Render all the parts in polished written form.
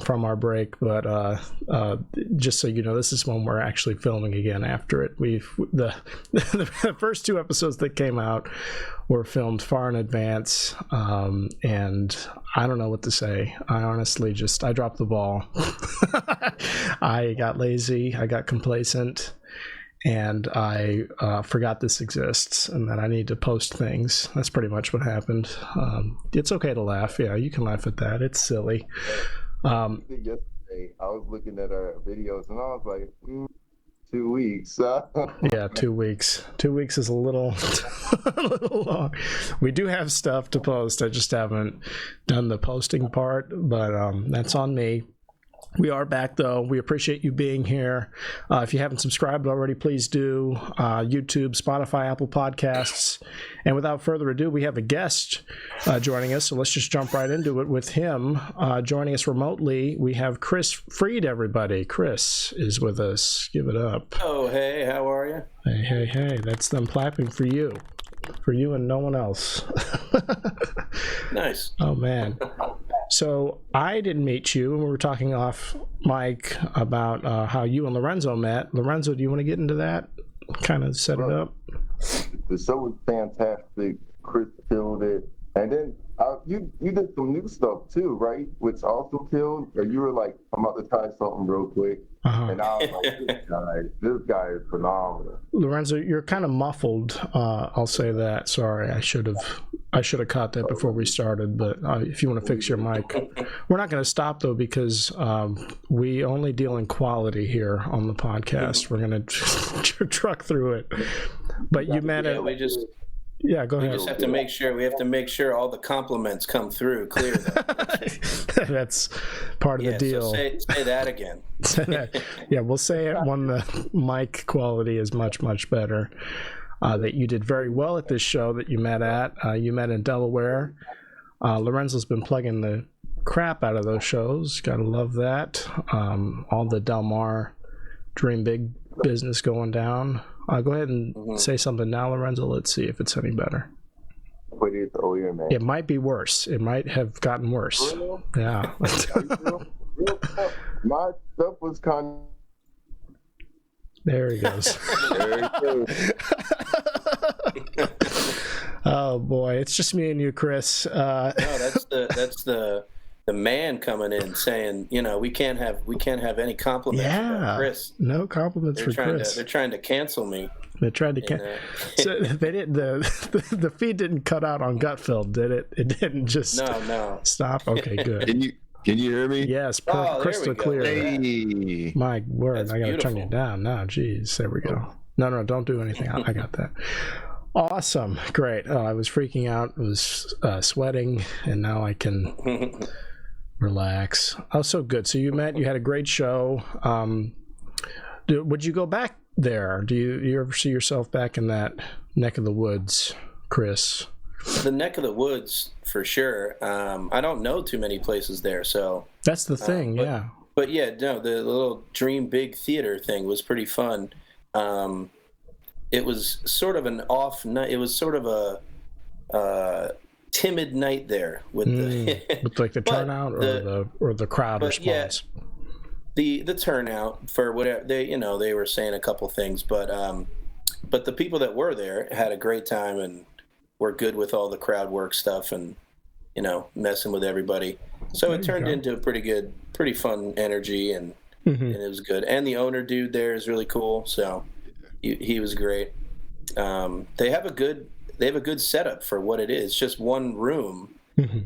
From our break, but just so you know, this is when we're actually filming again after it. The first two episodes that came out were filmed far in advance, and I don't know what to say. I honestly I dropped the ball. I got lazy, I got complacent, and I forgot this exists and that I need to post things. That's pretty much what happened. It's okay to laugh. Yeah, you can laugh at that. It's silly. Yesterday, I was looking at our videos and I was like, 2 weeks. Yeah, 2 weeks. 2 weeks is a little, a little long. We do have stuff to post. I just haven't done the posting part, but that's on me. We are back, though. We appreciate you being here. If you haven't subscribed already, please do. YouTube, Spotify, Apple Podcasts. And without further ado, we have a guest joining us, so let's just jump right into it with him. Joining us remotely, we have Kris Fried, everybody. Kris is with us. Give it up. Oh, hey, how are you? Hey, hey, hey. That's them clapping for you. For you and no one else. Nice. Oh, man. So I didn't meet you, and we were talking off mic about how you and Lorenzo met. Lorenzo, do you want to get into that? Kind of set it up? The show was fantastic. Kris killed it. And then you did some new stuff too, right? Which also killed. Or you were like, I'm about to try something real quick. And I was like, this guy is phenomenal. Lorenzo, you're kind of muffled. I'll say that. Sorry, I should have caught that before we started. But if you want to fix your mic, we're not going to stop though, because we only deal in quality here on the podcast. We're going to truck through it. But you met it. Yeah, go ahead. We just have to make sure. We have to make sure all the compliments come through clear. That's part of the deal. So say that again. Yeah, we'll say it when the mic quality is much, much better. That you did very well at this show that you met at. You met in Delaware. Lorenzo's been plugging the crap out of those shows. Gotta love that. All the Del Mar Dream Big business going down. Go ahead and say something now, Lorenzo. Let's see if it's any better. It might be worse. It might have gotten worse. Real? Yeah. Real tough. My stuff was kind of... There he goes. Oh boy, it's just me and you, Kris. No, that's the man coming in saying, we can't have any compliments about Kris. No compliments for Kris. They're trying to cancel me. They tried to cancel. So they didn't. The feed didn't cut out on Gutfeld, did it? It didn't just stop. Okay, good. Can you hear me? Yes, crystal clear. Hey. My word, That's I got to turn you down now. Jeez, there we go. No, don't do anything. I got that. Awesome, great. Oh, I was freaking out. I was sweating, and now I can relax. Oh, so good. So you had a great show. Would you go back there? Do you ever see yourself back in that neck of the woods, Kris? The neck of the woods, for sure. I don't know too many places there, so that's the thing. Yeah. But yeah, no, the little Dream Big Theater thing was pretty fun. It was sort of an off night. It was sort of a timid night there with with like the turnout or the crowd response. Yeah, the turnout for whatever they were saying a couple things, but the people that were there had a great time and were good with all the crowd work stuff and messing with everybody. So it turned into a pretty fun energy and it was good. And the owner dude there is really cool. So he was great. They have a good setup for what it is. Just one room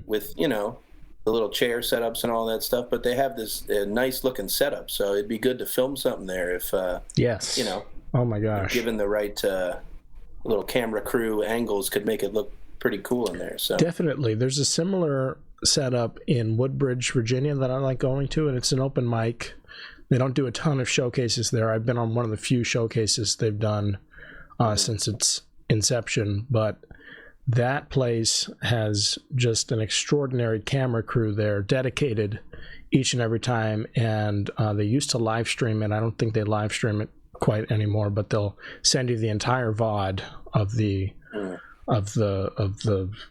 with the little chair setups and all that stuff. But they have this nice looking setup. So it'd be good to film something there if yes, oh my gosh, given the right little camera crew angles could make it look pretty cool in there. So definitely, there's a similar setup in Woodbridge, Virginia that I like going to, and it's an open mic. They don't do a ton of showcases there. I've been on one of the few showcases they've done since its inception, but that place has just an extraordinary camera crew there, dedicated each and every time. And they used to live stream it. I don't think they live stream it quite anymore, but they'll send you the entire VOD of the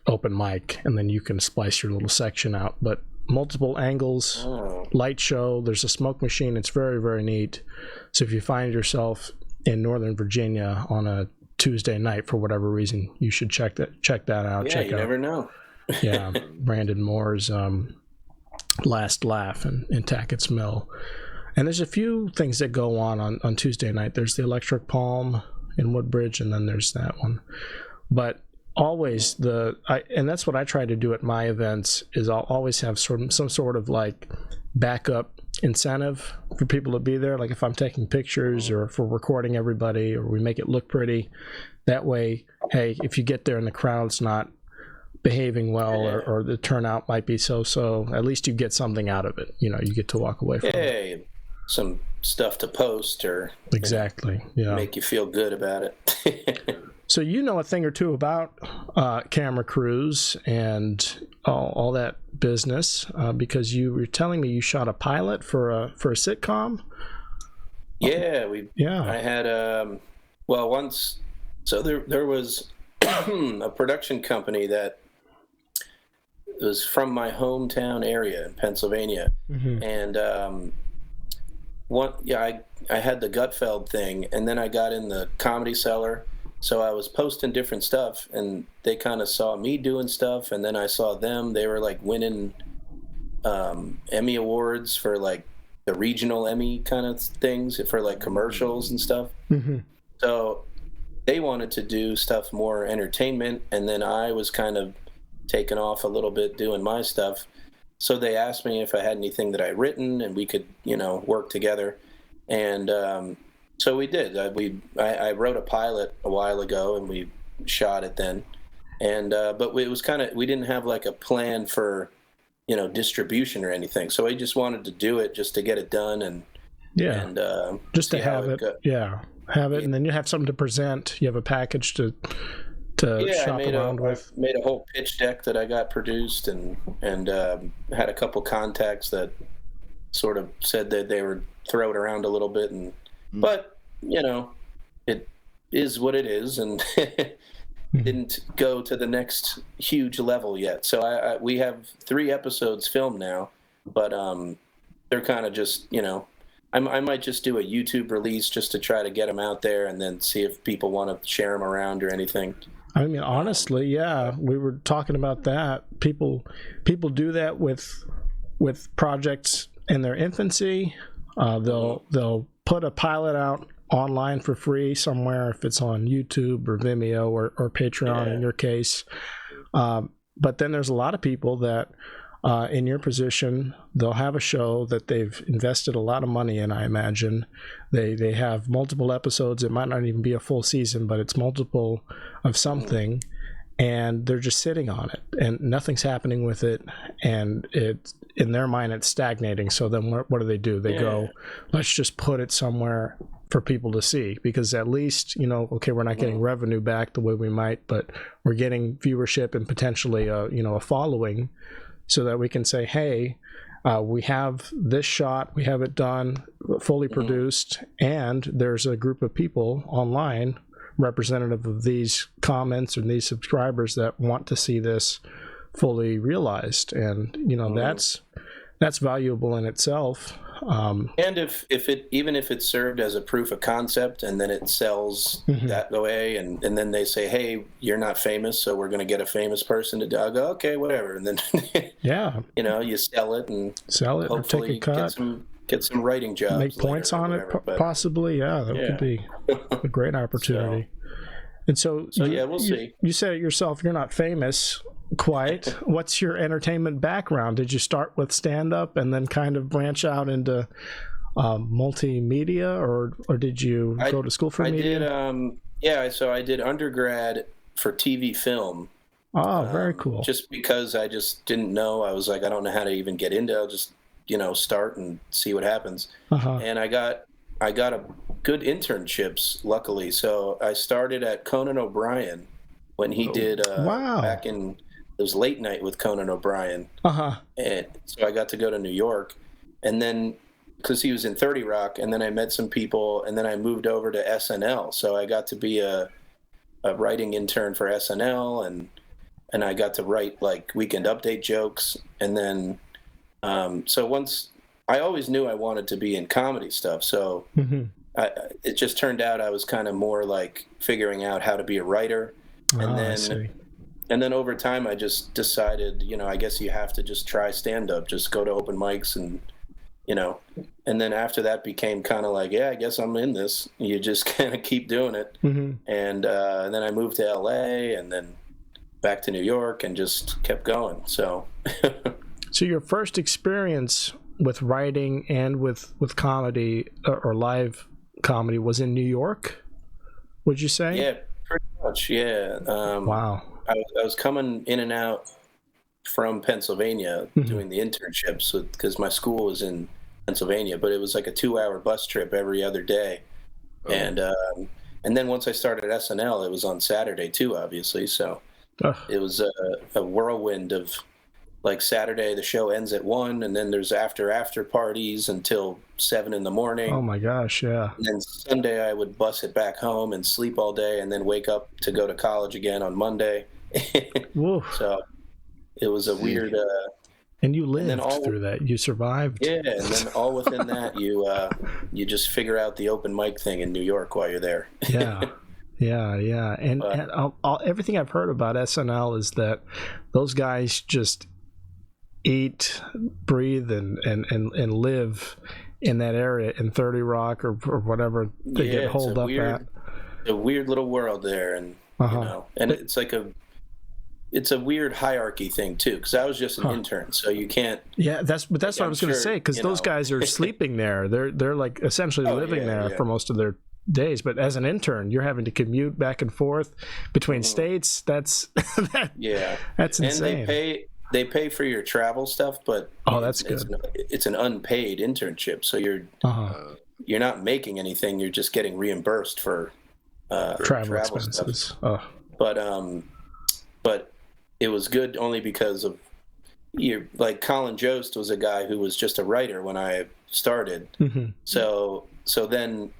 open mic, and then you can splice your little section out. But multiple angles, light show. There's a smoke machine. It's very, very neat. So if you find yourself in Northern Virginia on a Tuesday night for whatever reason, you should check that out. Yeah, you never know. Yeah, Brandon Moore's Last Laugh in Tackett's Mill. And there's a few things that go on Tuesday night. There's the Electric Palm in Woodbridge, and then there's that one. But always and that's what I try to do at my events, is I'll always have some sort of like backup incentive for people to be there. Like if I'm taking pictures, or if we're recording everybody, or we make it look pretty, that way, hey, if you get there and the crowd's not behaving well, or the turnout might be so, at least you get something out of it. You get to walk away from it. Some stuff to post, or exactly, make you feel good about it. So you know a thing or two about camera crews and all that business, because you were telling me you shot a pilot for a sitcom. Yeah, I had once. So there was a production company that was from my hometown area in Pennsylvania, and I had the Gutfeld thing, and then I got in the Comedy Cellar. So I was posting different stuff, and they kind of saw me doing stuff, and then I saw them. They were like winning Emmy Awards for like the regional Emmy kind of things for like commercials and stuff. So they wanted to do stuff more entertainment, and then I was kind of taking off a little bit doing my stuff. So they asked me if I had anything that I'd written, and we could, work together. And so we did. I wrote a pilot a while ago, and we shot it then. And but it was we didn't have like a plan for, distribution or anything. So I just wanted to do it just to get it done, and just to have it. Have it, and then you have something to present. You have a package to shop around with. I made a whole pitch deck that I got produced, and had a couple contacts that sort of said that they would throw it around a little bit, but it is what it is, and didn't go to the next huge level yet. So we have 3 episodes filmed now, but they're kind of just I might just do a YouTube release just to try to get them out there, and then see if people want to share them around or anything. I mean, honestly, yeah, we were talking about that. People do that with projects in their infancy. They'll put a pilot out online for free somewhere, if it's on YouTube or Vimeo or Patreon in your case. But then there's a lot of people that in your position, they'll have a show that they've invested a lot of money in, I imagine. They have multiple episodes. It might not even be a full season, but it's multiple of something, and they're just sitting on it, and nothing's happening with it, and in their mind it's stagnating. So then what do? They go, let's just put it somewhere for people to see, because at least, okay, we're not getting revenue back the way we might, but we're getting viewership and potentially a following, so that we can say, hey, we have this shot, we have it done, fully produced, and there's a group of people online representative of these comments and these subscribers that want to see this fully realized. And that's valuable in itself. And if it served as a proof of concept, and then it sells that way, and then they say, hey, you're not famous, so we're going to get a famous person to do. I'll go, okay, whatever. And then you sell it or take a cut, get some writing jobs, make points on whatever, it, possibly. That could be a great opportunity. So we'll see. You said it yourself, you're not famous quite. What's your entertainment background? Did you start with stand-up and then kind of branch out into multimedia, or did you go to school for media? So I did undergrad for TV film. Oh, very cool. Just because I just didn't know. I was like, I don't know how to even get into it. I'll just start and see what happens. And I got a good internships, luckily. So I started at Conan O'Brien when he did wow. back in, it was Late Night with Conan O'Brien. And so I got to go to New York, and then because he was in 30 Rock, and then I met some people, and then I moved over to SNL. So I got to be a writing intern for SNL, and I got to write like Weekend Update jokes. And then so once, I always knew I wanted to be in comedy stuff. So it just turned out I was kind of more like figuring out how to be a writer. And then over time, I just decided, I guess you have to just try stand-up, just go to open mics and and then after that became kind of like, yeah, I guess I'm in this. You just kind of keep doing it. And then I moved to LA and then back to New York and just kept going. So your first experience with writing and with comedy or live comedy was in New York, would you say? Yeah, pretty much, yeah. Wow. I was coming in and out from Pennsylvania doing the internships because my school was in Pennsylvania, but it was like a 2-hour bus trip every other day. And then once I started SNL, it was on Saturday too, obviously. So it was a whirlwind of like Saturday, the show ends at 1, and then there's after parties until 7 in the morning. Oh my gosh, yeah. And then Sunday I would bus it back home and sleep all day and then wake up to go to college again on Monday. So it was a weird and you lived through that. You survived. Yeah, and then all within that you just figure out the open mic thing in New York while you're there. Yeah. And everything I've heard about SNL is that those guys just eat, breathe, and live in that area in 30 Rock or whatever they get holed up at. A weird little world there, and and it's like it's a weird hierarchy thing too, because I was just an intern, so you can't. Yeah, that's what I was going to say, because those guys are sleeping there. They're like essentially living there for most of their days. But as an intern, you're having to commute back and forth between states. That's that's insane. And they pay for your travel stuff, but that's good. It's an unpaid internship, so you're not making anything. You're just getting reimbursed for travel expenses. Stuff. But it was good only because of like Colin Jost was a guy who was just a writer when I started. So then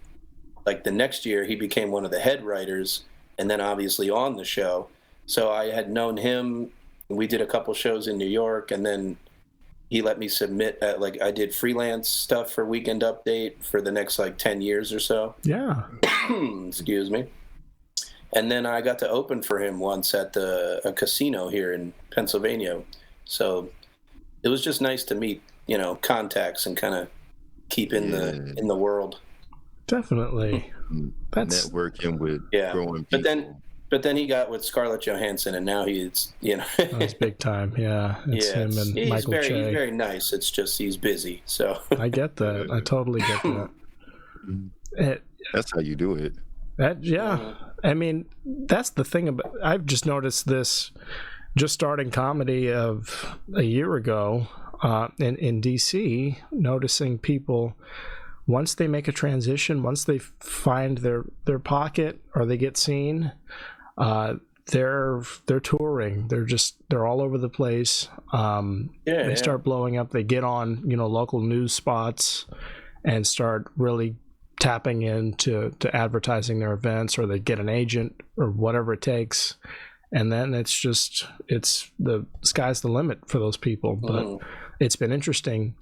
like the next year he became one of the head writers and then obviously on the show. So I had known him. We did a couple shows in New York, and then he let me submit like I did freelance stuff for Weekend Update for the next like 10 years or so. Yeah. Excuse me. And then I got to open for him once at a casino here in Pennsylvania. So it was just nice to meet, contacts and kind of keep in the world. Definitely. That's networking with growing people. But then he got with Scarlett Johansson, and now he's, It's big time, yeah. It's him and Michael Che. He's very nice. It's just he's busy, so. I get that. I totally get that. That's how you do it. I mean, that's the thing about. I've just noticed this, just starting comedy of a year ago in DC, noticing people once they make a transition, once they find their pocket or they get seen, they're touring. They're all over the place. They start blowing up. They get on local news spots and start really tapping into advertising their events, or they get an agent or whatever it takes, and then it's the sky's the limit for those people. But it's been interesting.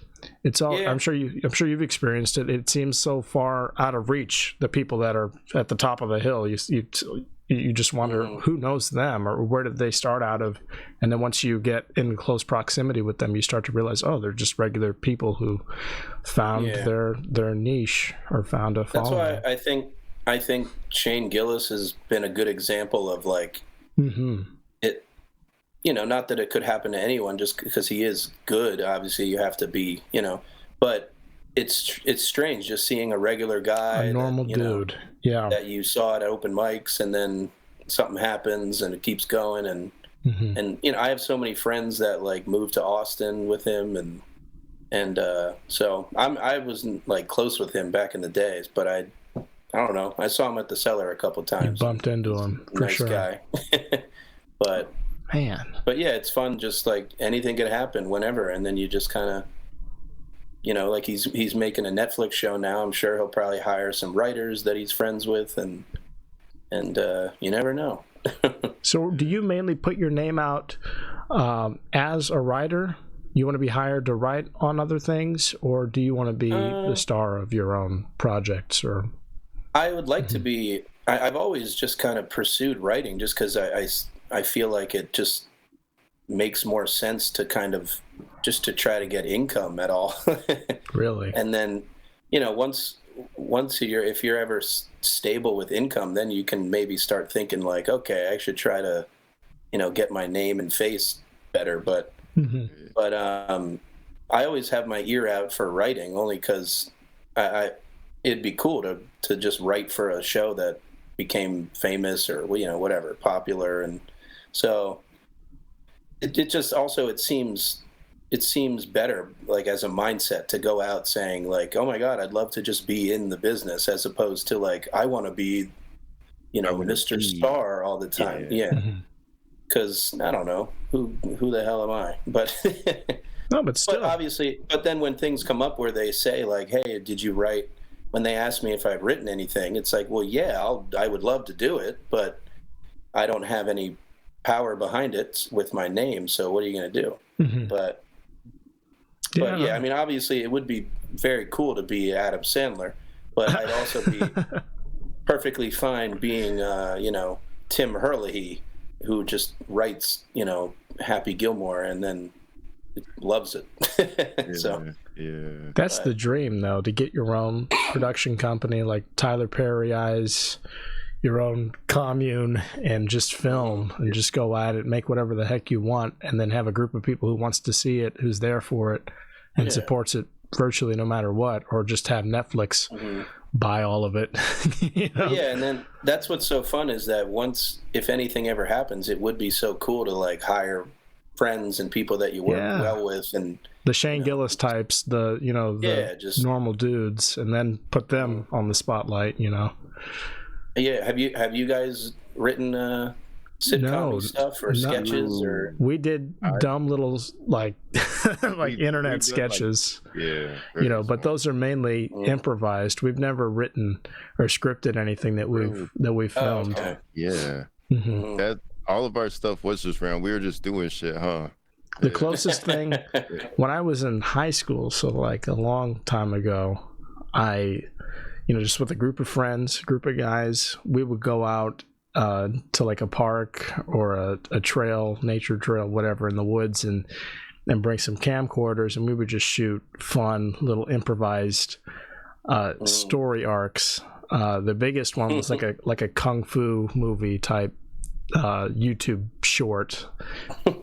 It's all I'm sure you've experienced it. It seems so far out of reach, the people that are at the top of the hill. You just wonder who knows them, or where did they start out of, and then once you get in close proximity with them, you start to realize, they're just regular people who found their niche or found a following. That's why I think Shane Gillis has been a good example of like it. Not that it could happen to anyone just because he is good. Obviously, you have to be, but it's strange just seeing a regular guy, a normal dude, that you saw at open mics, and then something happens and it keeps going, and I have so many friends that like moved to Austin with him, and so I wasn't like close with him back in the days, but I don't know. I saw him at the Cellar a couple times. You bumped into him, for nice sure. Guy. But yeah, it's fun. Just like anything could happen whenever, and then you just kind of, like he's making a Netflix show now. I'm sure he'll probably hire some writers that he's friends with, and you never know. So, do you mainly put your name out as a writer? You want to be hired to write on other things, or do you want to be the star of your own projects? Or I would like to be. I've always just kind of pursued writing, just because I feel like it just makes more sense to kind of just to try to get income at all. Really? And then, once if you're ever stable with income, then you can maybe start thinking like, okay, I should try to, get my name and face better. But I always have my ear out for writing, only because it'd be cool to just write for a show that became famous or whatever, popular. And so it just also it seems better, like, as a mindset, to go out saying like, oh my God, I'd love to just be in the business, as opposed to like, I want to be Mr. Star all the time. Yeah. Because I don't know who the hell am I, but no, but still, but obviously, but then when things come up where they say like, hey, did you write, when they ask me if I've written anything, it's like, well, yeah, I would love to do it, but I don't have any power behind it with my name. So what are you going to do? But yeah, I mean, obviously it would be very cool to be Adam Sandler, but I'd also be perfectly fine being, Tim Herlihy, who just writes, Happy Gilmore and then loves it. That's the dream, though, to get your own production company like Tyler Perry Eyes, your own commune, and just film and just go at it, make whatever the heck you want, and then have a group of people who wants to see it, who's there for it, and supports it virtually no matter what, or just have Netflix buy all of it. Yeah, and then that's what's so fun is that once, if anything ever happens, it would be so cool to like hire friends and people that you work well with, and the Shane Gillis types, the just normal dudes, and then put them on the spotlight. Yeah, have you guys written sitcom stuff or sketches? Or we did dumb little like internet sketches, but those are mainly improvised. We've never written or scripted anything that we've filmed. Oh, okay. Yeah. That all of our stuff was just around. We were just doing shit, huh? The closest thing, when I was in high school, so like a long time ago, I just with a group of friends, group of guys, we would go out to like a park or a trail, nature trail, whatever, in the woods, and bring some camcorders, and we would just shoot fun little improvised story arcs. The biggest one was like a kung fu movie type YouTube short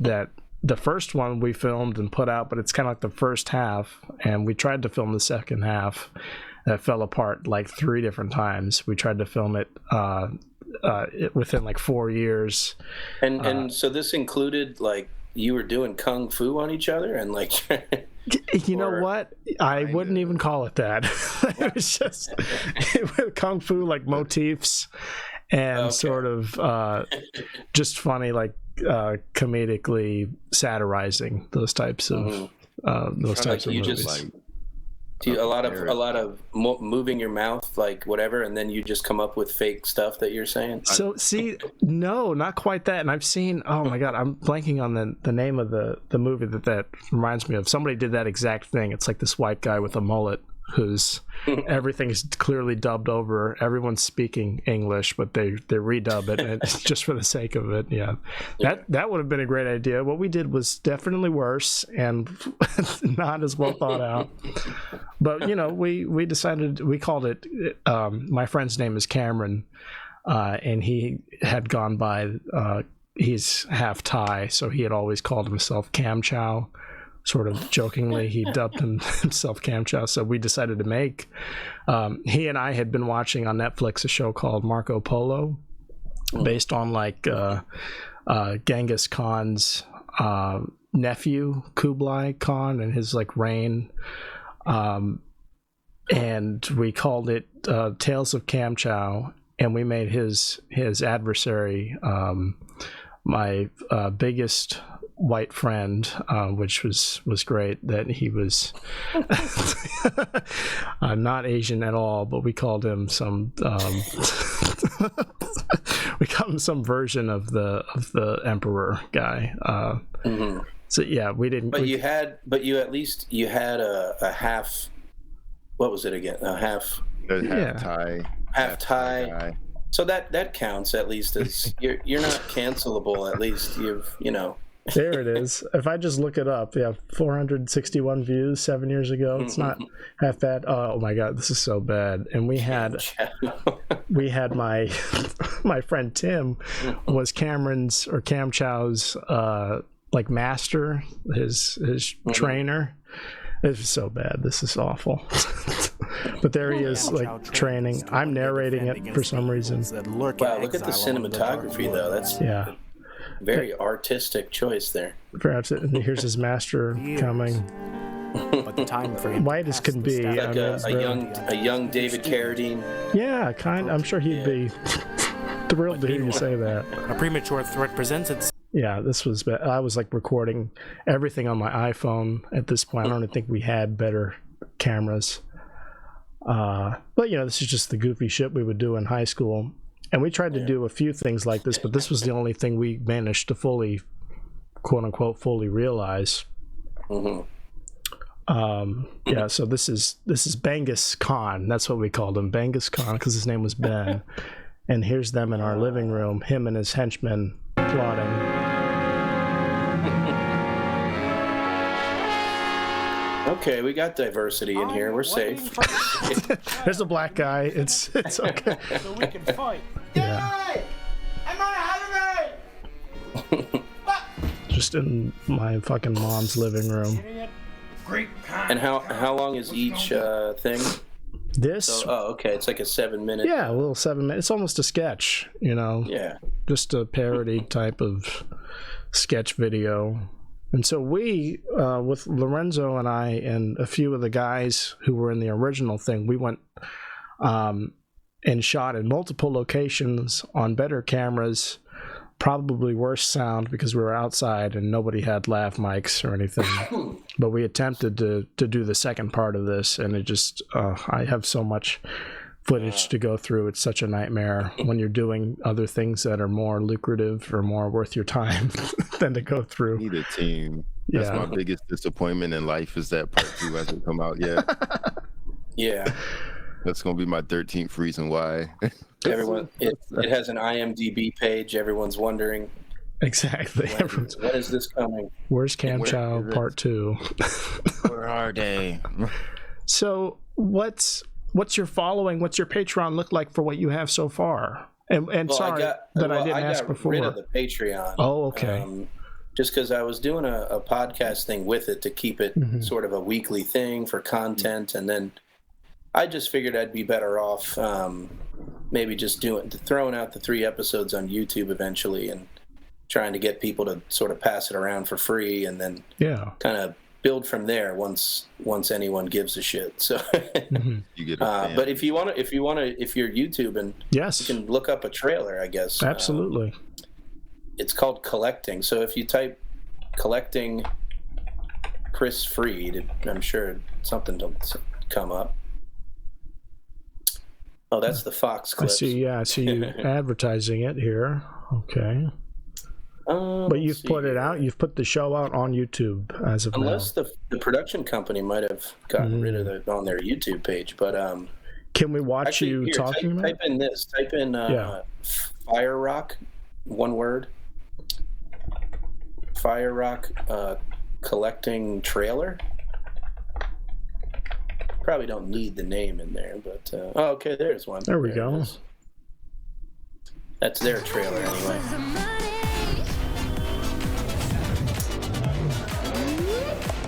that the first one we filmed and put out, but it's kind of like the first half, and we tried to film the second half. That fell apart like 3 different times. We tried to film it within like 4 years. And so this included like you were doing kung fu on each other and like. You know what? I wouldn't even call it that. It was just kung fu like motifs and sort of just funny, like comedically satirizing those types of movies. Just, do you, a lot of moving your mouth, like whatever, and then you just come up with fake stuff that you're saying? So, see, no, not quite that. And I've seen, oh my God, I'm blanking on the name of the movie that reminds me of. Somebody did that exact thing. It's like this white guy with a mullet who's everything's clearly dubbed over. Everyone's speaking English, but they redub it, and it's just for the sake of it. Yeah. That would have been a great idea. What we did was definitely worse and not as well thought out. But we decided, we called it. My friend's name is Cameron, and he had gone by. He's half Thai, so he had always called himself Cam Chow. Sort of jokingly, he dubbed himself Cam Chow. So we decided to make. He and I had been watching on Netflix a show called Marco Polo, based on like Genghis Khan's nephew Kublai Khan and his like reign. and we called it Tales of Cam Chow, and we made his adversary my biggest white friend, which was great. That he was not Asian at all, but we called him some version of the emperor guy. So yeah, we didn't. But you had a half. What was it again? Half Thai. Half Thai. Guy. So that counts at least as you're not cancelable. At least you know. There it is. If I just look it up, 461 views 7 years ago. It's not half bad. Oh my God, this is so bad. And we had my my friend Tim was Cameron's or Cam Chow's like master, his trainer. It was so bad. This is awful. But there he is, like training. I'm narrating it for some reason. Wow, look at the cinematography though. That's very artistic choice there. Perhaps here's his master coming. But the time frame white as can be. Like a young David Carradine. Yeah, I'm sure he'd be thrilled to hear you say that. A premature threat presents itself. Yeah, this was bad. I was like recording everything on my iPhone at this point. I don't even think we had better cameras. But this is just the goofy shit we would do in high school. And we tried to do a few things like this, but this was the only thing we managed to fully, quote unquote, fully realize. So this is Bengus Khan. That's what we called him, Bengus Khan, because his name was Ben. And here's them in our living room, him and his henchmen plotting. Okay, we got diversity in here. We're safe. There's a black guy. It's okay. So we can fight. Yeah. Just in my fucking mom's living room. And how long is each thing? This? So, okay, it's like a 7-minute. Yeah, a little 7 minutes. It's almost a sketch, Yeah. Just a parody type of sketch video. And so we, with Lorenzo and I and a few of the guys who were in the original thing, we went and shot in multiple locations on better cameras, probably worse sound because we were outside and nobody had lav mics or anything. But we attempted to do the second part of this, and it just, I have so much footage to go through. It's such a nightmare when you're doing other things that are more lucrative or more worth your time than to go through. Need a team. That's my biggest disappointment in life is that part 2 hasn't come out yet. Yeah. That's going to be my 13th reason why. Everyone, it has an IMDb page. Everyone's wondering. Exactly. When is this coming? Where's Cam Chow Part 2? Where are they? So what's your following? What's your Patreon look like for what you have so far? And sorry I didn't ask before. I got rid of the Patreon. Oh, okay. Just because I was doing a podcast thing with it to keep it sort of a weekly thing for content, and then I just figured I'd be better off maybe just throwing out the 3 episodes on YouTube eventually, and trying to get people to sort of pass it around for free, and then kind of build from there once anyone gives a shit. So, you get but if you're YouTube and you can look up a trailer, I guess. Absolutely. It's called Collecting. So if you type Collecting Kris Fried, I'm sure something will come up. Oh, that's the Fox clip. I see you advertising it here. Okay. But you've put it out. You've put the show out on YouTube as of now. Unless the production company might have gotten rid of it on their YouTube page. But can we watch you talking about? Type in this. Type in Fire Rock, one word. Fire Rock collecting trailer. Probably don't need the name in there, but okay, there's one. There we go. That's their trailer anyway.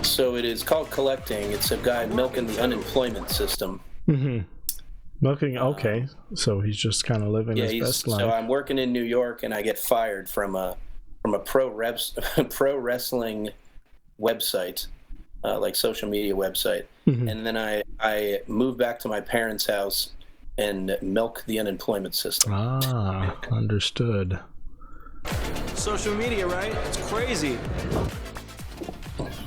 So it is called Collecting. It's a guy milking the unemployment system. Milking, okay. So he's just kind of living his best life. So I'm working in New York, and I get fired from a pro wrestling website like social media website. And then I moved back to my parents' house and milk the unemployment system. Ah, understood. Social media, right? It's crazy.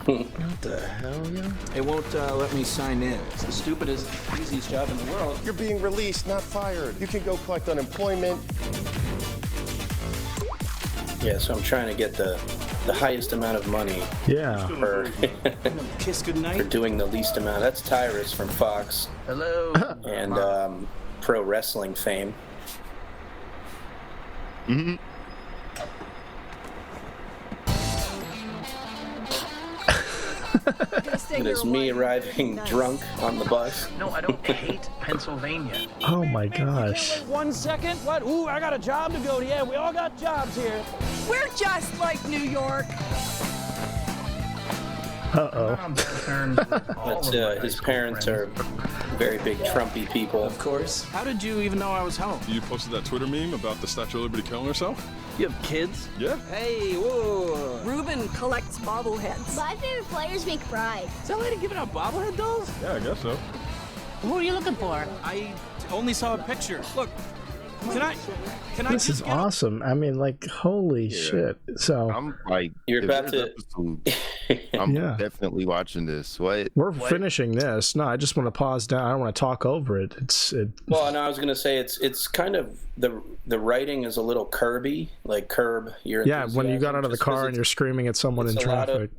What the hell, yeah? It won't let me sign in. It's the stupidest, easiest job in the world. You're being released, not fired. You can go collect unemployment. Yeah, so I'm trying to get the highest amount of money Yeah. for Kiss for goodnight. doing the least amount. That's Tyrus from Fox Hello. and pro wrestling fame. Mm-hmm. It is me arriving drunk on the bus. No, I don't hate Pennsylvania. Oh my gosh. 1 second. What? Ooh, I got a job to go to. Yeah, we all got jobs here. We're just like New York. Uh-oh. I'm on bad terms with all But of my high his school parents friends. are very big Trumpy people. Of course. How did you even know I was home? You posted that Twitter meme about the Statue of Liberty killing herself? You have kids? Yeah. Hey, whoa. Ruben collects bobbleheads. My favorite players make Fried. Is that lady giving out bobblehead dolls? Yeah, I guess so. Who are you looking for? I only saw a picture. Look. Can I This is just get awesome. I mean, like, holy shit. So I'm like, You're if about there's episodes, I'm Yeah. definitely watching this. What? we're finishing this. No, I just want to pause down. I don't want to talk over it. Well, and I was gonna say it's kind of the writing is a little Kirby, like Curb Your yeah, when you got Enthusiasm, out of the just 'cause car and you're screaming at someone in it's a lot traffic.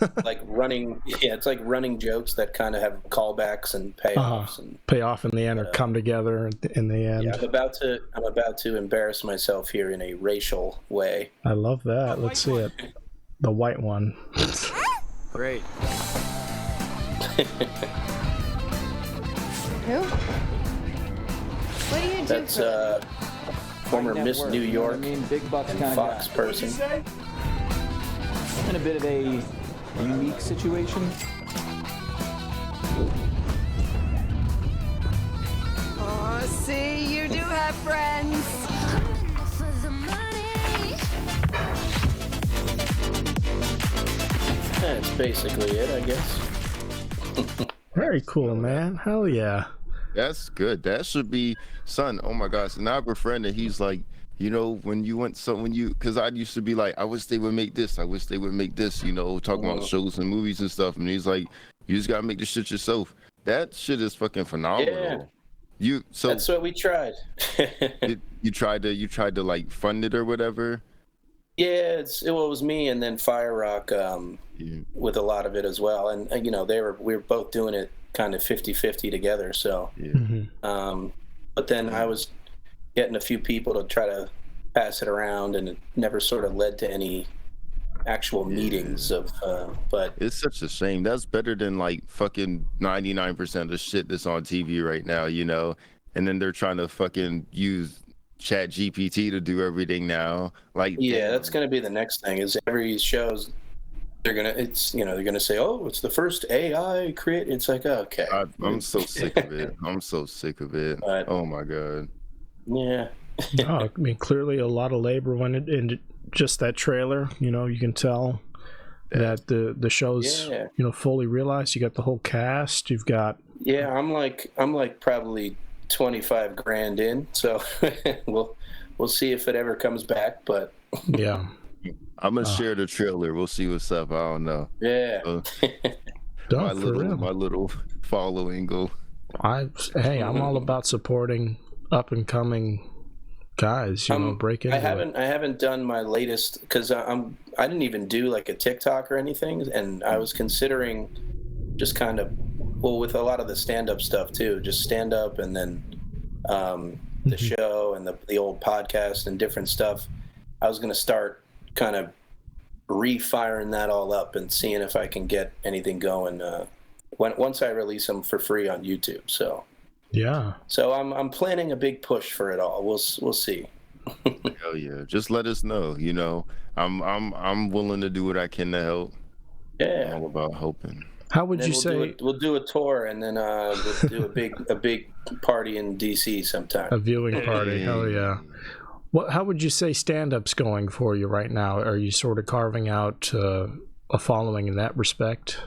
of like running. Yeah, it's like running jokes that kind of have callbacks and payoffs. And Pay off in the end or come together in the end. yeah, I'm about to embarrass myself here in a racial way. I love that. Let's see it. The white one. Great. Who? What do you do That's former High net Miss worth, New you know what York I mean, big bucks and kind Fox of person. in a bit of a unique situation. Oh, see, you do have friends. That's basically it, I guess. Very cool, man. Hell yeah. That's good. That should be, son. Oh my gosh. And I have a friend that he's like, you know, when you want something, because I used to be like, I wish they would make this. I wish they would make this. You know, talking about shows and movies and stuff. And he's like, you just gotta make this shit yourself. That shit is fucking phenomenal. Yeah. That's what we tried. you tried to like fund it or whatever. Yeah, it was me and then Fire Rock with a lot of it as well. And you know, we were both doing it kind of 50-50 together. So, but then I was getting a few people to try to pass it around, and it never sort of led to any actual meetings of. But it's such a shame. That's better than like fucking 99% of the shit that's on TV right now, you know. And then they're trying to fucking use Chat GPT to do everything now. Like, yeah, that's gonna be the next thing. Is every show's they're gonna say, oh, it's the first AI create. It's like, okay, I'm so sick of it. I'm so sick of it. But, oh my god. Yeah. Oh, I mean, clearly a lot of labor went in just that trailer. You know, you can tell that the show's fully realized. You got the whole cast. You've got I'm like probably 25 grand in, so we'll see if it ever comes back. But yeah, I'm gonna share the trailer. We'll see what's up. I don't know. Yeah. My little following go. I'm all about supporting up and coming guys. You know, break into I haven't done my latest because I didn't even do like a TikTok or anything, and I was considering just kind of with a lot of the stand-up stuff too, just stand up and then the show and the old podcast and different stuff. I was going to start kind of refiring that all up and seeing if I can get anything going once I release them for free on YouTube. So I'm planning a big push for it all. We'll see. Hell yeah! Just let us know. You know, I'm willing to do what I can to help. Yeah, I'm all about helping. How would you say we'll do a tour and then we'll do a big party in DC sometime? A viewing party. Hell yeah! How would you say stand-up's going for you right now? Are you sort of carving out a following in that respect?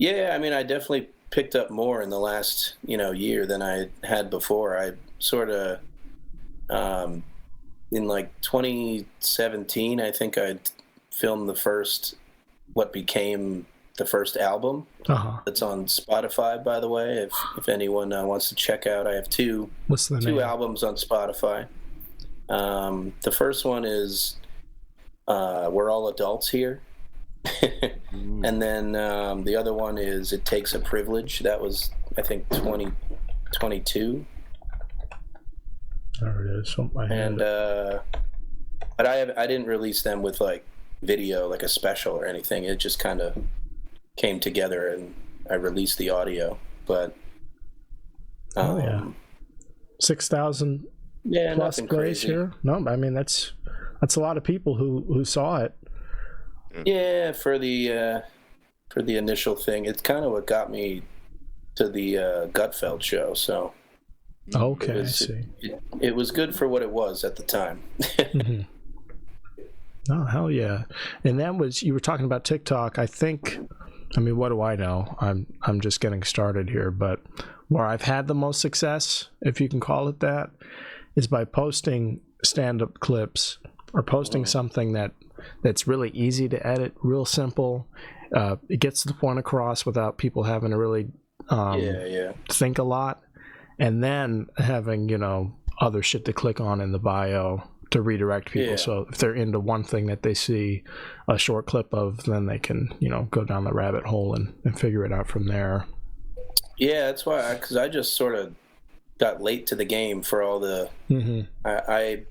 Yeah, I mean, I definitely picked up more in the last, year than I had before. I sort of, in like 2017, I think I filmed what became the first album. That's on Spotify, by the way. If anyone wants to check out, I have two albums on Spotify. The first one is We're All Adults Here. And then the other one is It Takes a Privilege. That was, I think, 2022. There it is. And but I didn't release them with like video, like a special or anything. It just kind of came together, and I released the audio. But 6,000 plus plays here. No, I mean that's a lot of people who saw it. Yeah, for the initial thing, it's kind of what got me to the Gutfeld show. So okay, I see. It was good for what it was at the time. Mm-hmm. Oh hell yeah! And that was, you were talking about TikTok. I mean, what do I know? I'm just getting started here, but where I've had the most success, if you can call it that, is by posting stand-up clips or posting something that's really easy to edit, real simple. It gets the point across without people having to really think a lot, and then having other shit to click on in the bio to redirect people. So if they're into one thing that they see a short clip of, then they can go down the rabbit hole and figure it out from there. Yeah, that's why, because I just sort of got late to the game for all the. I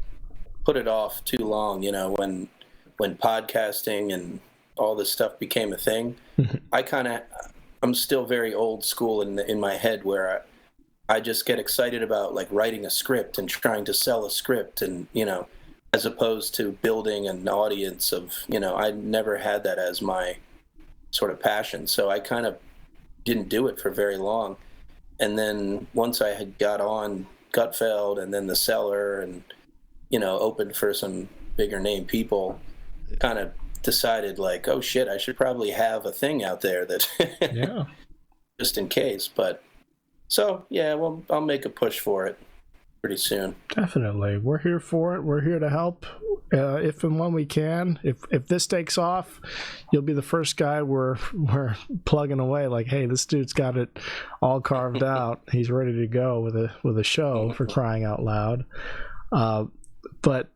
put it off too long, when podcasting and all this stuff became a thing. I'm still very old school in my head, where I just get excited about like writing a script and trying to sell a script, and as opposed to building an audience of, I never had that as my sort of passion. So I kind of didn't do it for very long. And then once I had got on Gutfeld and then The Cellar and, opened for some bigger name people, kind of decided like, oh shit, I should probably have a thing out there that just in case. But so yeah, well, I'll make a push for it pretty soon. Definitely, we're here for it. We're here to help if and when we can. If this takes off, you'll be the first guy we're plugging away. Like, hey, this dude's got it all carved out. He's ready to go with a show, for crying out loud. But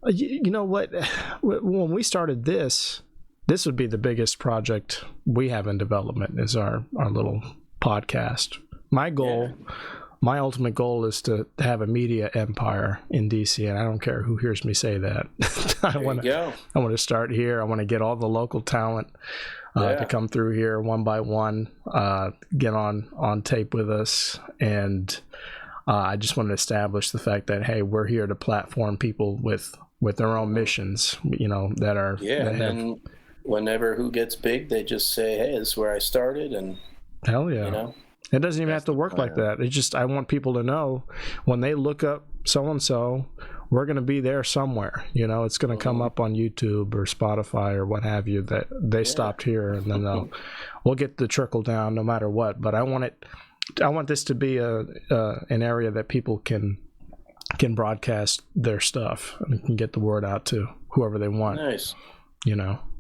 you know what? When we started this would be the biggest project we have in development, is our little podcast. My ultimate goal is to have a media empire in DC, and I don't care who hears me say that. I want to start here. I want to get all the local talent to come through here one by one, get on tape with us, and I just want to establish the fact that, hey, we're here to platform people with their own missions, that are and whenever who gets big, they just say, hey, this is where I started, and hell yeah. It doesn't even have to work like that. It's just, I want people to know when they look up so-and-so, we're going to be there somewhere. It's going to come up on YouTube or Spotify or what have you, that they stopped here, and then we'll get the trickle down no matter what. But I want this to be an area that people can broadcast their stuff and can get the word out to whoever they want. Nice.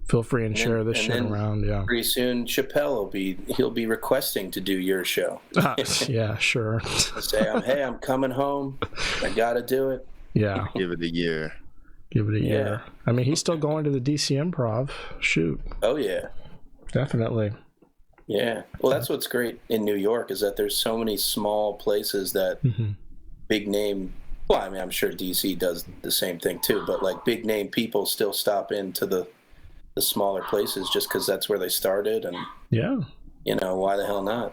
Feel free and share this shit around. Yeah. Pretty soon, Chappelle he'll be requesting to do your show. Yeah, sure. Say, hey, I'm coming home. I got to do it. Yeah. Give it a year. I mean, he's still going to the DC Improv. Shoot. Oh yeah. Definitely. Yeah. Well, that's what's great in New York, is that there's so many small places that big name. Well, I mean, I'm sure DC does the same thing too, but like big name people still stop into the smaller places just because that's where they started, and why the hell not?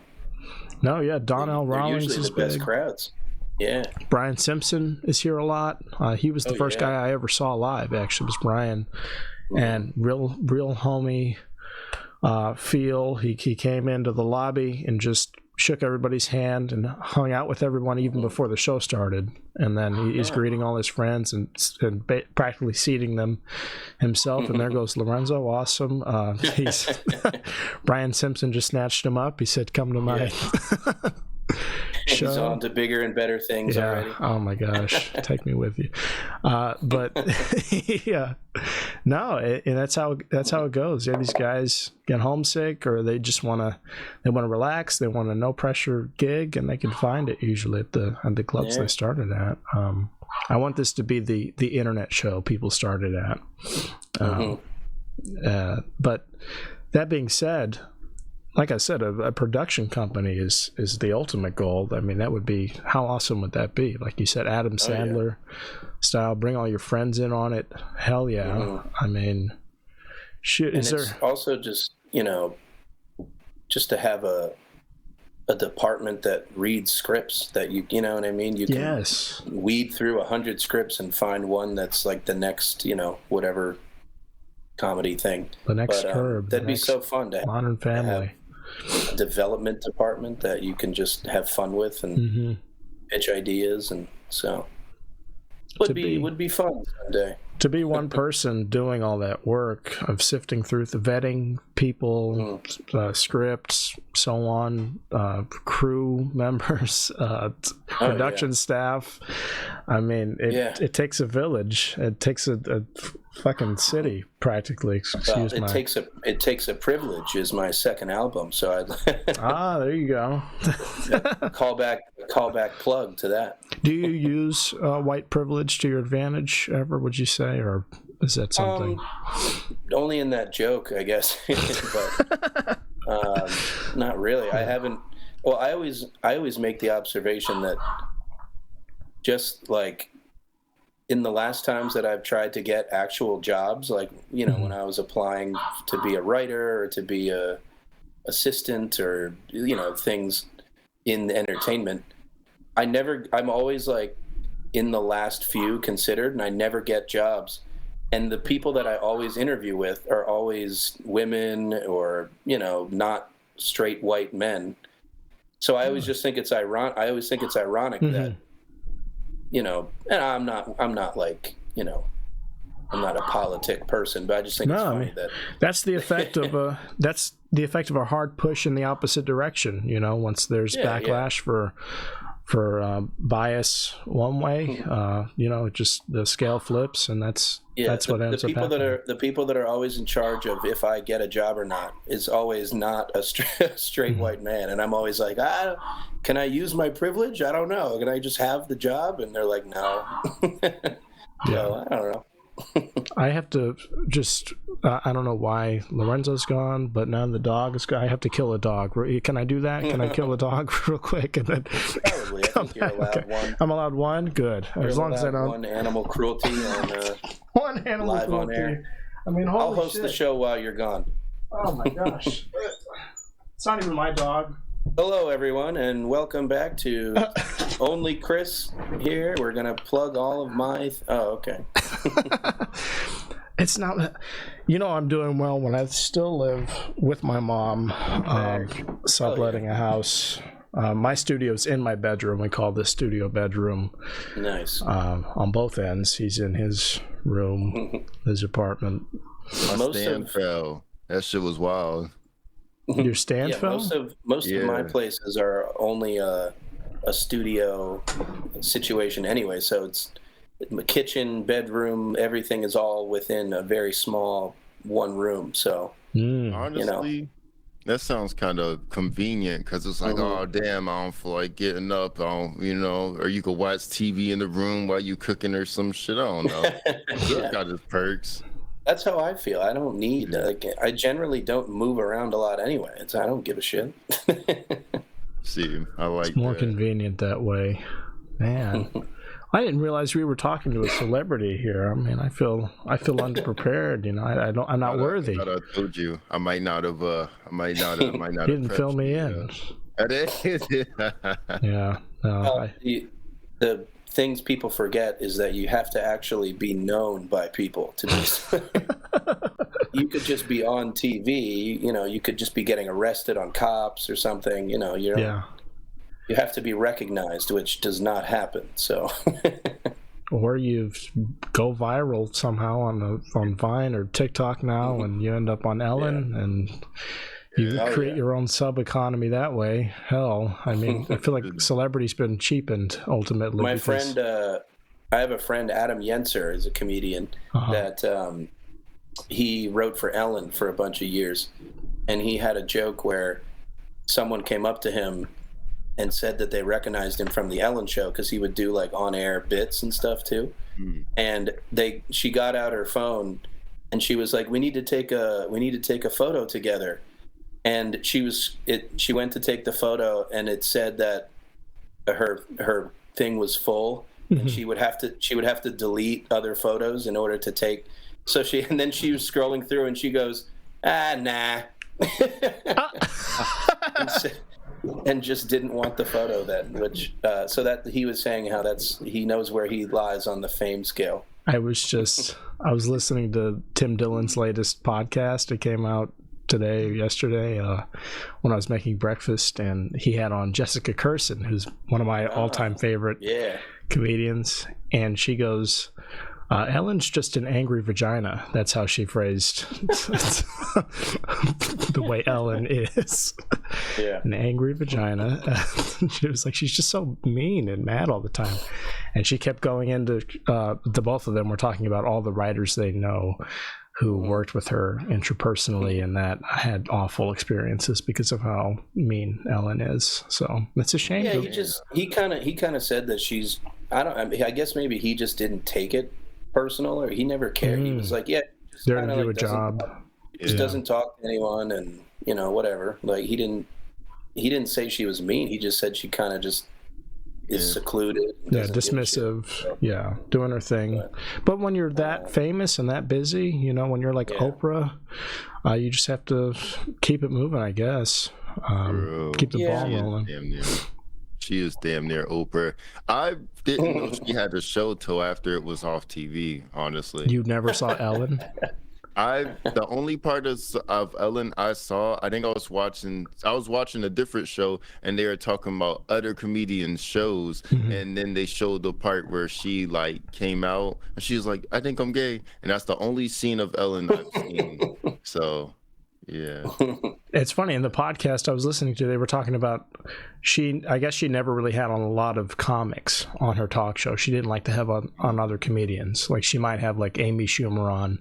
No, yeah, Donnell Rawlings usually is the best big. Crowds. Yeah, Brian Simpson is here a lot. He was the first guy I ever saw live. Actually, was Brian, and real homie feel. He came into the lobby and just shook everybody's hand and hung out with everyone even before the show started. And then he's greeting all his friends and practically seating them himself. And there goes Lorenzo. Awesome. He's Brian Simpson just snatched him up. He said, "Come to my show." He's on to bigger and better things already. Oh my gosh, take me with you. But yeah, no, and that's how it goes. Yeah, these guys get homesick, or they just want to relax. They want a no pressure gig, and they can find it usually at the clubs they started at. I want this to be the internet show people started at. But that being said, like I said, a production company is the ultimate goal. I mean, that would be, how awesome would that be? Like you said, Adam Sandler style, bring all your friends in on it. Hell yeah. I mean, shit. And it's also just, just to have a department that reads scripts that you know what I mean? You can weed through 100 scripts and find one that's like the next, whatever comedy thing. The next Curb. That'd be so fun to have. Modern Family. A development department that you can just have fun with and pitch ideas, and so would be fun someday. To be one person doing all that work of sifting through the vetting people, scripts, so on, crew members, production staff. I mean, it takes a village. It takes a fucking city practically. It takes a privilege is my second album, so I'd there you go. call back plug to that. Do you use white privilege to your advantage ever, would you say, or is that something only in that joke, I guess? But not really. I haven't. Well, I always make the observation that just like in the last times that I've tried to get actual jobs, like, when I was applying to be a writer or to be a assistant or, things in the entertainment, I'm always like in the last few considered, and I never get jobs. And the people that I always interview with are always women or, not straight white men. So I always just think it's ironic. I always think it's ironic that, and I'm not like, I'm not a politic person, but I just think it's funny that that's the effect of a hard push in the opposite direction. Once there's backlash for bias one way, just the scale flips, and that's what ends up happening. The people that are always in charge of if I get a job or not is always not a straight white man, and I'm always like, can I use my privilege? I don't know. Can I just have the job? And they're like, no. So, I don't know. I have to just I don't know why Lorenzo's gone, but now the dog is gone. I have to kill a dog. Can I do that? Can I kill a dog real quick and then probably? I think you're allowed one. I'm allowed one. Good. As long as I don't one animal cruelty on one animal live cruelty. On air. I mean, I'll host shit. the show while you're gone. Oh my gosh! It's not even my dog. Hello, everyone, and welcome back to Only Kris here. We're going to plug all of my... Oh, okay. It's not... I'm doing well when I still live with my mom, subletting a house. My studio's in my bedroom. We call this studio bedroom. Nice. On both ends. He's in his room, his apartment. My stand fell. That shit was wild. Your stand fell? Most of my places are only a studio situation anyway, so it's kitchen, bedroom, everything is all within a very small one room. So honestly, that sounds kind of convenient because it's like, oh damn, I don't feel like getting up. I don't, or you could watch TV in the room while you cooking or some shit. I don't know. It's got its perks. That's how I feel. I don't need, I generally don't move around a lot anyway. I don't give a shit. See, I like it's more convenient that way. Man, I didn't realize we were talking to a celebrity here. I mean, I feel underprepared. I'm not worthy. I told you, I might not have. You didn't fill me in. Yeah. No, the things people forget is that you have to actually be known by people to be you could just be on TV. You know, you could just be getting arrested on cops or something. You know, you have to be recognized, which does not happen. So, or you go viral somehow on Vine or TikTok now, and you end up on Ellen, and you create your own sub economy that way. Hell, I mean, I feel like celebrity's been cheapened ultimately. My friend, I have a friend, Adam Yenser, is a comedian that he wrote for Ellen for a bunch of years, and he had a joke where someone came up to him and said that they recognized him from the Ellen show because he would do like on-air bits and stuff too. And she got out her phone and she was like, we need to take a photo together. And she went to take the photo, and it said that her thing was full, and she would have to delete other photos in order to take. So and then she was scrolling through, and she goes, nah, and just didn't want the photo then. Which so that he was saying how he knows where he lies on the fame scale. I was listening to Tim Dillon's latest podcast. It came out today or yesterday when I was making breakfast, and he had on Jessica Kirson, who's one of my all-time favorite comedians, and she goes, Ellen's just an angry vagina. That's how she phrased the way Ellen is. An angry vagina. She was like, she's just so mean and mad all the time. And she kept going into the both of them were talking about all the writers they know who worked with her interpersonally and that had awful experiences because of how mean Ellen is. So it's a shame. Yeah, he kind of said that I guess maybe he just didn't take it personal, or he never cared. He was like, there to do a job. He just doesn't talk to anyone, and whatever. Like he didn't say she was mean. He just said she kind of just is secluded. Dismissive. Doing her thing. But when you're that famous and that busy, when you're like Oprah, you just have to keep it moving, I guess. Keep the ball rolling. She is damn near Oprah. I didn't know she had a show till after it was off TV, honestly. You never saw Ellen? The only part of Ellen I saw, I think I was watching a different show, and they were talking about other comedians' shows, and then they showed the part where she like came out and she was like, I think I'm gay, and that's the only scene of Ellen I've seen. So yeah. It's funny, in the podcast I was listening to, they were talking about I guess she never really had on a lot of comics on her talk show. She didn't like to have on other comedians. Like she might have like Amy Schumer on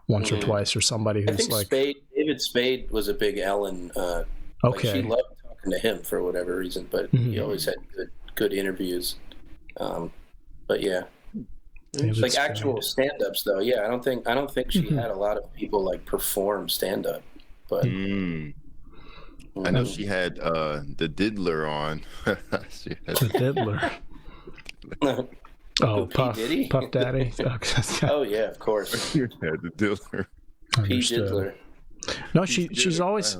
once or twice, or somebody who's I think David Spade was a big Ellen. She loved talking to him for whatever reason, but he always had good interviews. But yeah, like actual stand-ups though. Yeah, I don't think she had a lot of people like perform stand-up. But I know she had the Diddler on. The Diddler. Oh, Puff Daddy. Oh yeah, of course. You had the Diddler. P. Diddler. No, she's always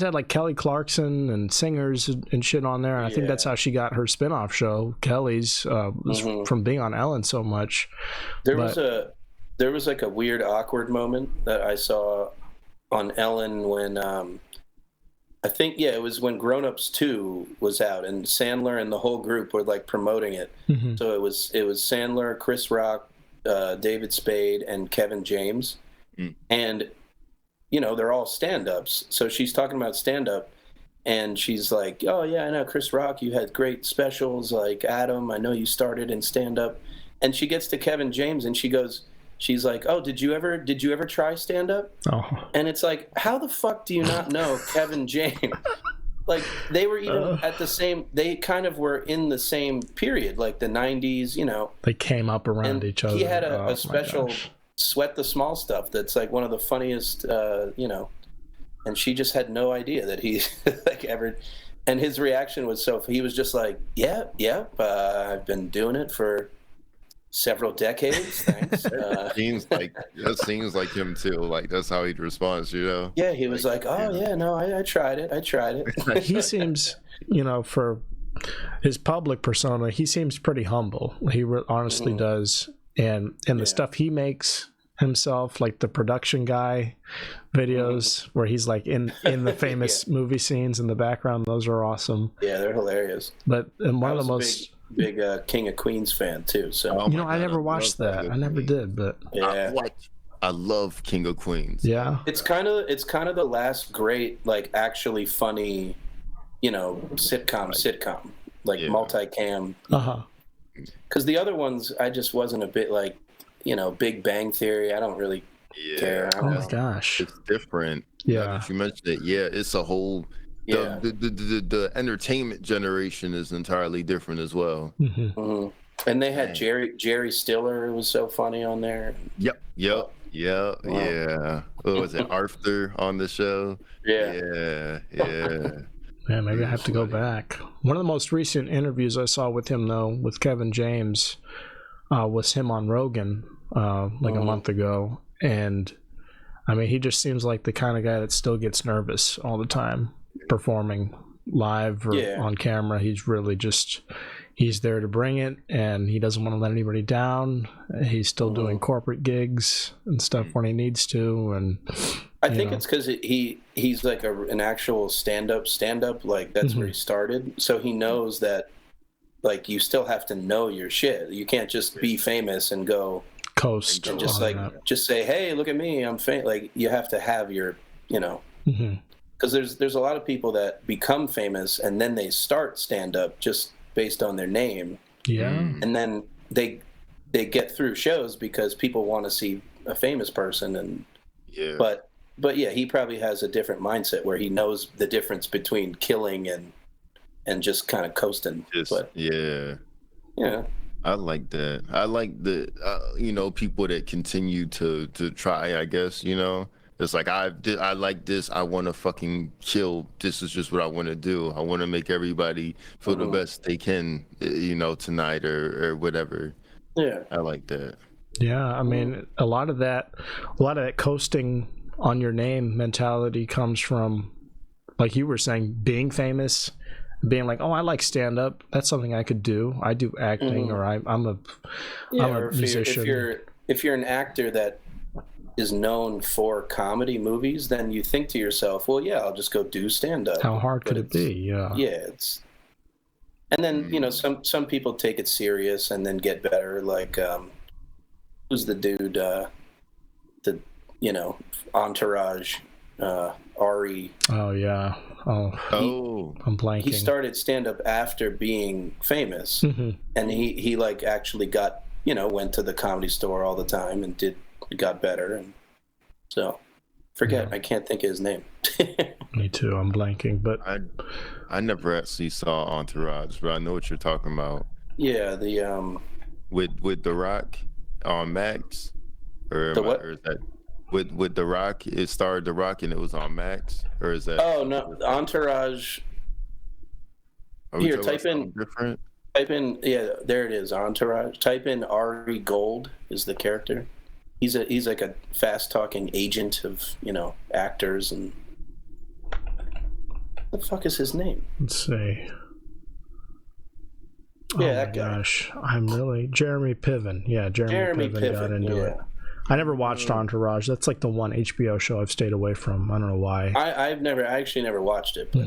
had like Kelly Clarkson and singers and shit on there. And I think that's how she got her spinoff show, Kelly's, from being on Ellen so much. There was like a weird awkward moment that I saw on Ellen when I think it was when Grown Ups 2 was out, and Sandler and the whole group were like promoting it. So it was Sandler, Chris Rock, David Spade, and Kevin James, and they're all stand-ups. So she's talking about stand-up, and she's like, "Oh yeah, I know Chris Rock. You had great specials, like Adam. I know you started in stand-up." And she gets to Kevin James, and she's like, "Oh, did you ever try stand-up?" Oh. And it's like, how the fuck do you not know Kevin James? Like they were even at the same. They kind of were in the same period, like the '90s. They came up around each other. He had a special Sweat the Small Stuff that's like one of the funniest, and she just had no idea that he like ever. And his reaction was he was just like, I've been doing it for several decades. Thanks. Seems like him too. Like that's how he responds, Yeah, he was like, "Oh yeah, no, I tried it. He seems, for his public persona, he seems pretty humble. He honestly does, and the stuff he makes himself, like the production guy videos where he's like in the famous movie scenes in the background. Those are awesome. Yeah, they're hilarious. But one of the most big King of Queens fan too. So I never watched that. I never did, but yeah. I love King of Queens. Yeah, it's kind of the last great like actually funny, sitcom like multicam. Because the other ones, I just wasn't a bit like, Big Bang Theory. I don't really care. Oh my gosh, it's different. Yeah, you mentioned it. Yeah, it's a whole. Yeah. The entertainment generation is entirely different as well. And they had Jerry Stiller. It was so funny on there. Yep. Yeah. What was it, Arthur on the show? Yeah. Man, maybe I have to go back. One of the most recent interviews I saw with him, though, with Kevin James, was him on Rogan like a month ago. And, I mean, he just seems like the kind of guy that still gets nervous all the time performing live or on camera. He's really he's there to bring it, and he doesn't want to let anybody down. He's still doing corporate gigs and stuff when he needs to. And I think it's because he's like an actual stand-up, like that's where he started. So he knows that like you still have to know your shit. You can't just be famous and go coast and just say, hey, look at me, I'm famous. Like you have to have your, because there's a lot of people that become famous and then they start stand-up just based on their name. Yeah. And then they get through shows because people want to see a famous person. And but yeah, he probably has a different mindset where he knows the difference between killing and just kind of coasting. I like that. I like the people that continue to try, I guess. It's like I like this. I want to fucking kill. This is just what I want to do. I want to make everybody feel the best they can, tonight or whatever. Yeah, I like that. Yeah, I mean, a lot of that coasting on your name mentality comes from, like you were saying, being famous, being like, oh, I like stand up. That's something I could do. I do acting, or I'm a musician. If you're an actor that is known for comedy movies, then you think to yourself, well, yeah, I'll just go do stand-up. How hard could it be? Yeah, it's, and then some people take it serious and then get better. Like who's the dude? Entourage, Ari. Oh yeah. I'm blanking. He started stand-up after being famous, and he like actually got went to the Comedy Store all the time and got better, and so I can't think of his name. Me too, I'm blanking, but I never actually saw Entourage, but I know what you're talking about. Yeah, the with The Rock on Max, or is that with The Rock? It starred The Rock and it was on Max, or is that? Oh no, Entourage. Here, type in different. Type in, there it is, Entourage. Type in Ari Gold is the character. He's like a fast-talking agent of, actors, and what the fuck is his name? Let's see. Yeah, that guy. Gosh, I'm really Jeremy Piven. Yeah, Jeremy Piven got into it. I never watched Entourage. That's like the one HBO show I've stayed away from. I don't know why. I actually never watched it, but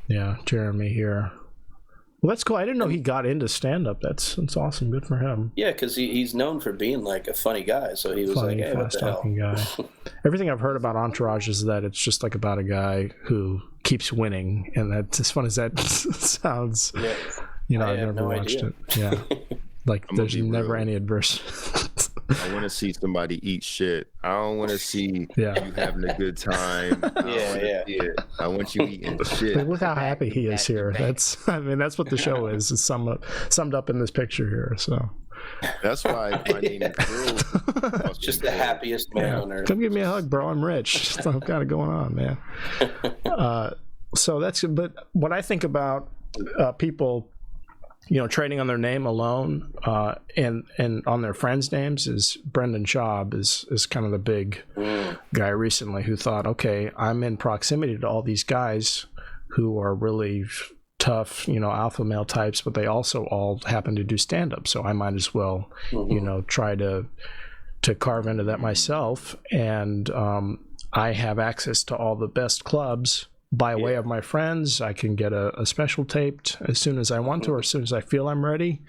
yeah, Jeremy here. Well, that's cool. I didn't know he got into stand-up. That's awesome. Good for him. Yeah, because he's known for being like a funny guy. So he was like, hey, what the hell? Guy. Everything I've heard about Entourage is that it's just like about a guy who keeps winning, and that's as fun as that sounds. Yeah. I've never watched it. Yeah, like there's never any adversity. I want to see somebody eat shit. I don't want to see you having a good time. I want you eating shit. Look how happy he is here. That's what the show is. It's summed up in this picture here. So that's why my name is Drew. Just the happiest man on earth. Come give me a hug, bro. I'm rich. So I've got it going on, man. So that's. But what I think about people, trading on their name alone and on their friends' names is Brendan Schaub is kind of the big guy recently who thought, okay, I'm in proximity to all these guys who are really tough, alpha male types, but they also all happen to do stand-up. So I might as well, try to carve into that myself. And I have access to all the best clubs by way of my friends. I can get a special taped as soon as I want to, or as soon as I feel I'm ready.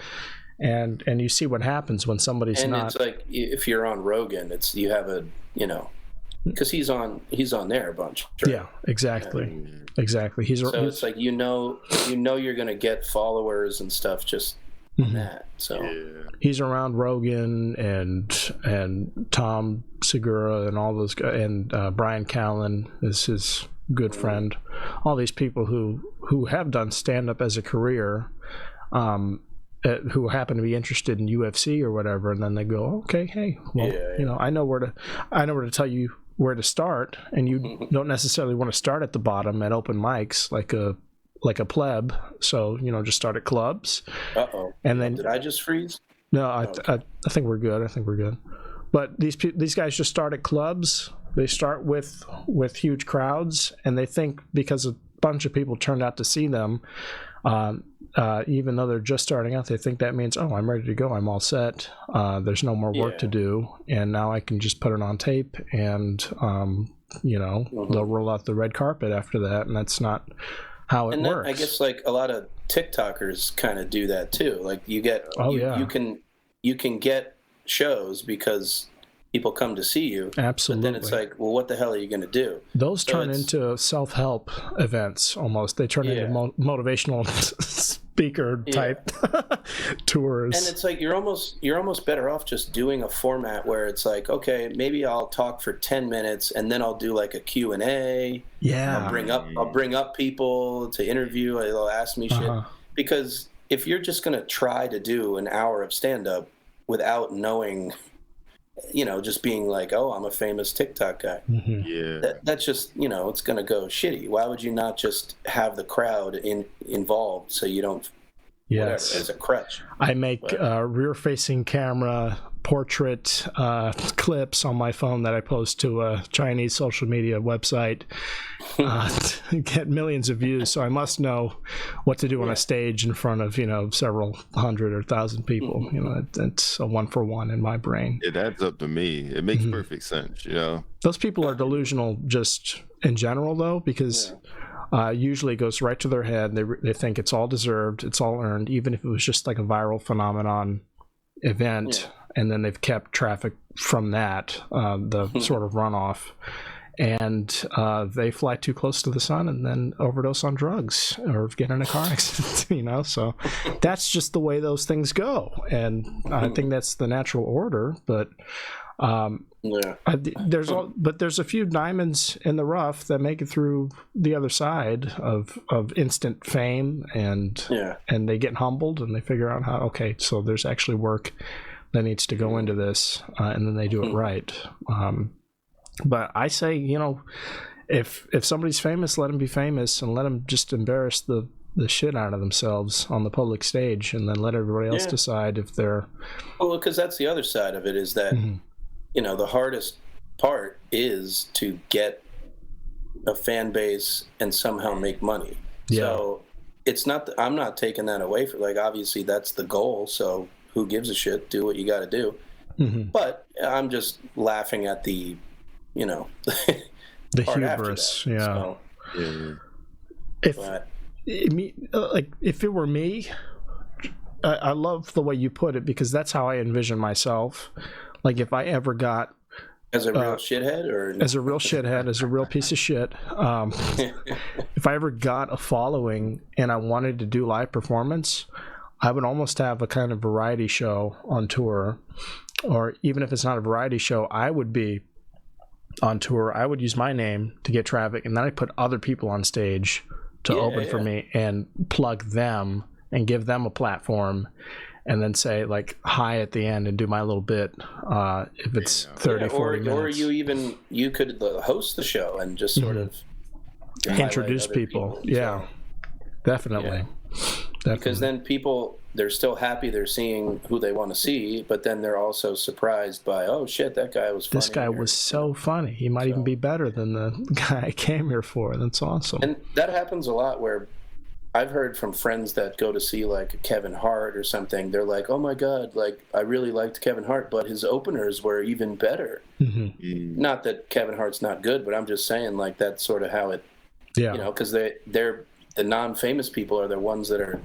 And you see what happens when somebody's and not. It's like if you're on Rogan, you have a because he's on there a bunch. Right? Yeah, exactly. So it's like you know you're gonna get followers and stuff just from that. So he's around Rogan and Tom Segura and all those guys, and Brian Callen is his good friend. All these people who have done stand-up as a career, who happen to be interested in UFC or whatever, and then they go, okay, hey, well, I know where to tell you where to start, and you don't necessarily want to start at the bottom at open mics like a pleb. So just start at clubs. And then did I just freeze? No, I think we're good. But these guys just start at clubs. They start with huge crowds, and they think because a bunch of people turned out to see them, even though they're just starting out, they think that means, I'm ready to go. I'm all set. There's no more work to do, and now I can just put it on tape, and they'll roll out the red carpet after that, and that's not how it works. I guess like a lot of TikTokers kind of do that too. Like you get, you can get shows because people come to see you. Absolutely. But then it's like, well, what the hell are you going to do? Those turn into self-help events almost. They turn into motivational speaker type tours. And it's like you're almost better off just doing a format where it's like, okay, maybe I'll talk for 10 minutes and then I'll do like a Q&A. Yeah. I'll bring up people to interview. They'll ask me shit. Because if you're just going to try to do an hour of stand-up without knowing, just being like, I'm a famous TikTok guy. That's just, it's going to go shitty. Why would you not just have the crowd involved so you don't, whatever, as a crutch? I make rear-facing camera portrait clips on my phone that I post to a Chinese social media website. Get millions of views, so I must know what to do on a stage in front of several hundred or 1,000 people. It's a 1-for-1 in my brain. It adds up to me. It makes perfect sense. Those people are delusional just in general, though, because usually it goes right to their head. They think it's all deserved, it's all earned, even if it was just like a viral phenomenon event, and then they've kept traffic from that, the sort of runoff. And they fly too close to the sun and then overdose on drugs or get in a car accident, so that's just the way those things go. And I think that's the natural order, but there's a few diamonds in the rough that make it through the other side of instant fame, and they get humbled and they figure out so there's actually work that needs to go into this, and then they do it right. But I say, if somebody's famous, let them be famous, and let them just embarrass the shit out of themselves on the public stage, and then let everybody else decide if they're... Well, because that's the other side of it, is that, the hardest part is to get a fan base and somehow make money. So it's not... I'm not taking that away from... obviously that's the goal, so who gives a shit? Do what you got to do. But I'm just laughing at the... the hubris. So, if it were me, I love the way you put it, because that's how I envision myself. Like, if I ever got as a real shithead, or as a real shithead, as a real piece of shit, if I ever got a following and I wanted to do live performance, I would almost have a kind of variety show on tour, or even if it's not a variety show, I would be on tour. I would use my name to get traffic, and then I put other people on stage to open for me and plug them and give them a platform, and then say hi at the end and do my little bit if it's 40 minutes. Or you could host the show and just sort of introduce people. So. Definitely. Because then they're still happy they're seeing who they want to see, but then they're also surprised by, oh shit, that guy was funny. This guy was so funny. He might even be better than the guy I came here for. That's awesome. And that happens a lot where I've heard from friends that go to see like Kevin Hart or something. They're like, "Oh my God, like I really liked Kevin Hart, but his openers were even better." Mm-hmm. Not that Kevin Hart's not good, but I'm just saying like that's sort of how it, yeah. You know, because they're the non-famous people are the ones that are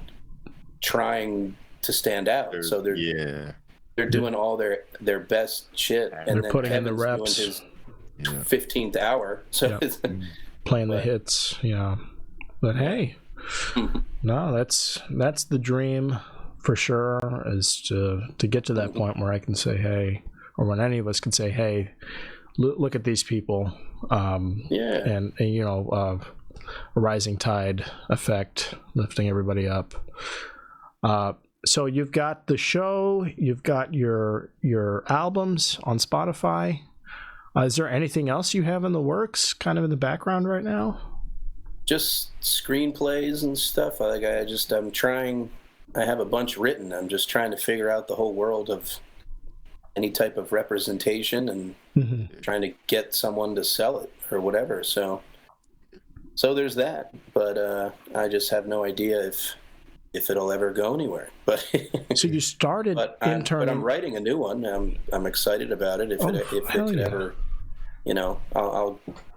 trying to stand out. So they're doing all their best shit, and they're putting Kevin's in the reps. Doing his 15th hour, so it's, playing the hits. Yeah, but hey, no, that's the dream for sure, is to get to that point where I can say, hey, or when any of us can say, hey, look at these people, and you know, a rising tide effect, lifting everybody up. So you've got the show, you've got your albums on Spotify. Is there anything else you have in the works, kind of in the background right now? Just screenplays and stuff. I'm trying. I have a bunch written. I'm just trying to figure out the whole world of any type of representation and trying to get someone to sell it or whatever. So there's that. But I just have no idea if it'll ever go anywhere. But so you started interning. But I'm writing a new one. I'm excited about it. If it could ever, you know,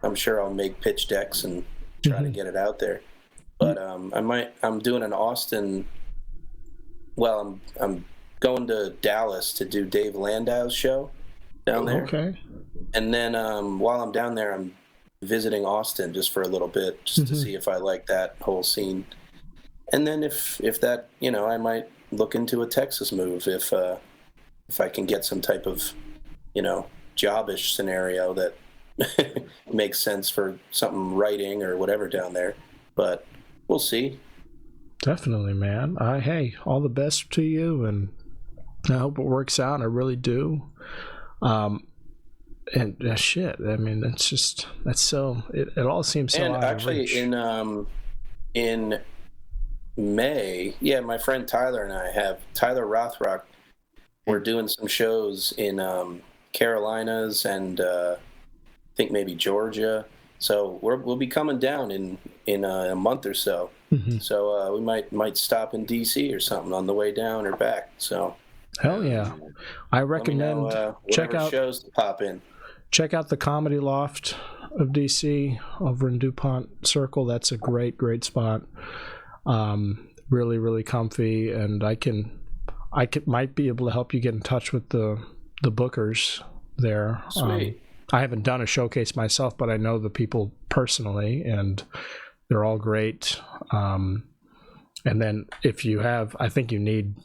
I'm sure I'll make pitch decks and try to get it out there. But I'm doing an Austin. Well, I'm going to Dallas to do Dave Landau's show down there. Okay. And then while I'm down there, I'm visiting Austin just for a little bit, just to see if I like that whole scene. And then if that, you know, I might look into a Texas move if I can get some type of, you know, jobish scenario that makes sense for something writing or whatever down there. But we'll see. Definitely, man. Hey, all the best to you, and I hope it works out. I really do. And shit, I mean, that's so. It all seems so. And out actually, of reach. in May, my friend Tyler and I have Tyler Rothrock. We're doing some shows in Carolinas and I think maybe Georgia. So we'll be coming down in a month or so. So we might stop in DC or something on the way down or back. So hell yeah, I recommend check out shows to pop in. Check out the Comedy Loft of DC over in DuPont Circle. That's a great spot. Really, really comfy, and I might be able to help you get in touch with the bookers there. Sweet. I haven't done a showcase myself, but I know the people personally, and they're all great. And then if you have, I think you need